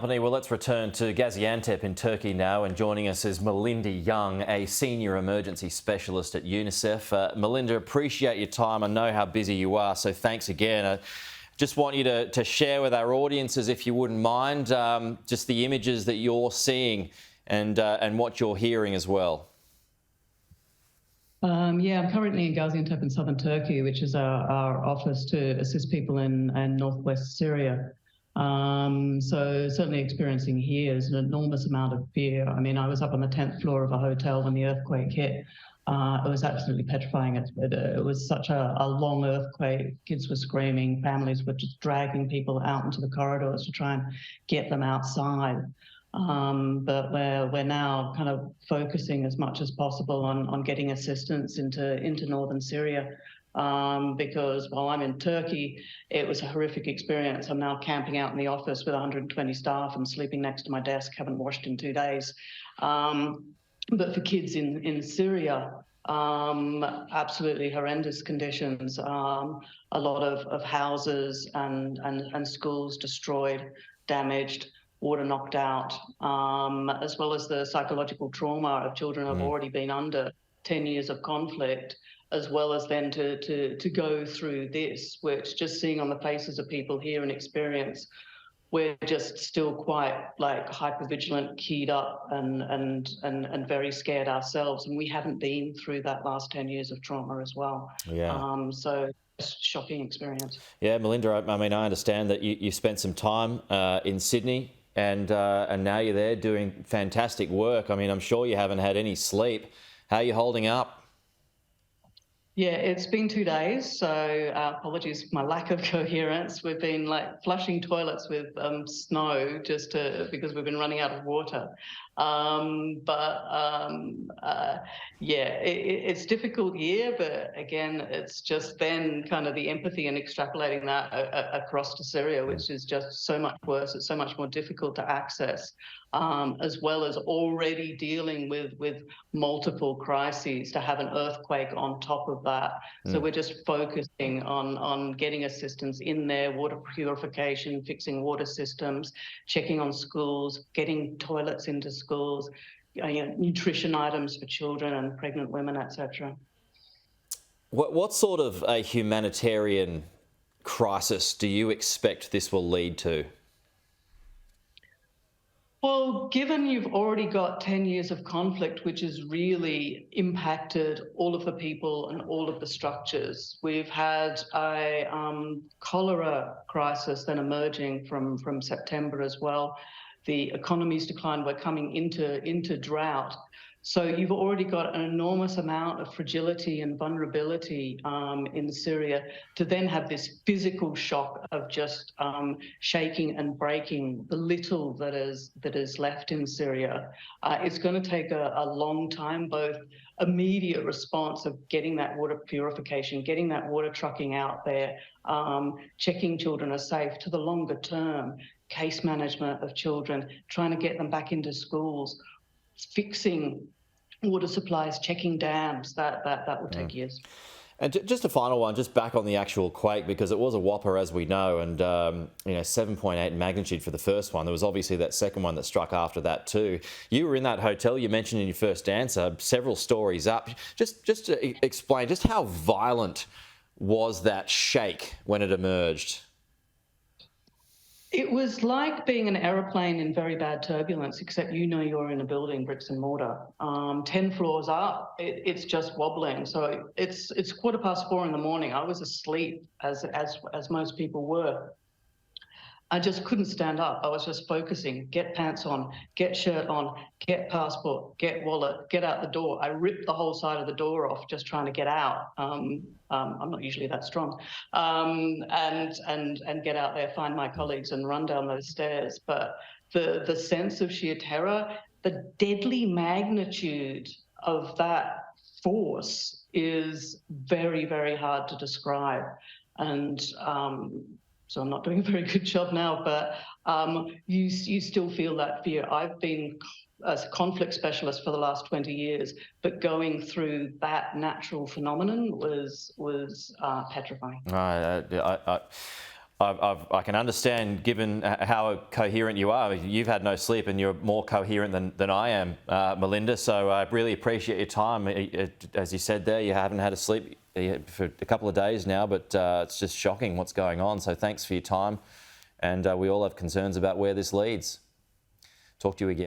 Well, let's return to Gaziantep in Turkey now, and joining us is Melinda Young, a senior emergency specialist at UNICEF. Melinda, appreciate your time. I know how busy you are, so thanks again. I just want you to share with our audiences, if you wouldn't mind, just the images that you're seeing and what you're hearing as well. Yeah, I'm currently in Gaziantep in southern Turkey, which is our office to assist people in northwest Syria. So certainly experiencing here is an enormous amount of fear. I mean, I was up on the 10th floor of a hotel when the earthquake hit. It was absolutely petrifying. It was such a long earthquake. Kids were screaming, families were just dragging people out into the corridors to try and get them outside. But we're now kind of focusing as much as possible on getting assistance into northern Syria. Because while I'm in Turkey, it was a horrific experience. I'm now camping out in the office with 120 staff and sleeping next to my desk, haven't washed in 2 days. But for kids in Syria, absolutely horrendous conditions. A lot of houses and schools destroyed, damaged, water knocked out, as well as the psychological trauma of children who have already been under 10 years of conflict, as well as then to go through this, which just seeing on the faces of people here and experience, we're just still quite like hypervigilant, keyed up and very scared ourselves. And we haven't been through that last 10 years of trauma as well. Yeah. So shocking experience. Yeah, Melinda, I mean, I understand that you spent some time in Sydney and now you're there doing fantastic work. I mean, I'm sure you haven't had any sleep. How are you holding up? Yeah, it's been 2 days, so apologies for my lack of coherence. We've been like flushing toilets with snow because we've been running out of water. Yeah, it's a difficult year, but again, it's just then kind of the empathy and extrapolating that across to Syria, which is just so much worse. It's so much more difficult to access, as well as already dealing with multiple crises, to have an earthquake on top of that. So we're just focusing on getting assistance in there, water purification, fixing water systems, checking on schools, getting toilets into schools, nutrition items for children and pregnant women, etc. What sort of a humanitarian crisis do you expect this will lead to? Well, given you've already got 10 years of conflict, which has really impacted all of the people and all of the structures, we've had a cholera crisis then emerging from September as well. The economy's declined. We're coming into drought. So you've already got an enormous amount of fragility and vulnerability in Syria, to then have this physical shock of just shaking and breaking the little that is left in Syria. It's going to take a long time, both immediate response of getting that water purification, getting that water trucking out there, checking children are safe, to the longer term, case management of children, trying to get them back into schools, fixing water supplies, checking dams. That will take years. And just a final one, just back on the actual quake, because it was a whopper, as we know, and 7.8 magnitude for the first one. There was obviously that second one that struck after that too. You were in that hotel, you mentioned in your first answer, several stories up. Just to explain, just how violent was that shake when it emerged? It was like being an aeroplane in very bad turbulence, except you're in a building, bricks and mortar. 10 floors up, it's just wobbling. So it's 4:15 in the morning. I was asleep, as most people were. I just couldn't stand up. I was just focusing, get pants on, get shirt on, get passport, get wallet, get out the door. I ripped the whole side of the door off just trying to get out. I'm not usually that strong. And get out there, find my colleagues and run down those stairs. But the sense of sheer terror, the deadly magnitude of that force is very, very hard to describe. And so I'm not doing a very good job now, but you still feel that fear. I've been a conflict specialist for the last 20 years, but going through that natural phenomenon was petrifying. I can understand, given how coherent you are. You've had no sleep and you're more coherent than I am, Melinda. So I really appreciate your time. As you said there, you haven't had a sleep for a couple of days now, but it's just shocking what's going on. So thanks for your time. And we all have concerns about where this leads. Talk to you again.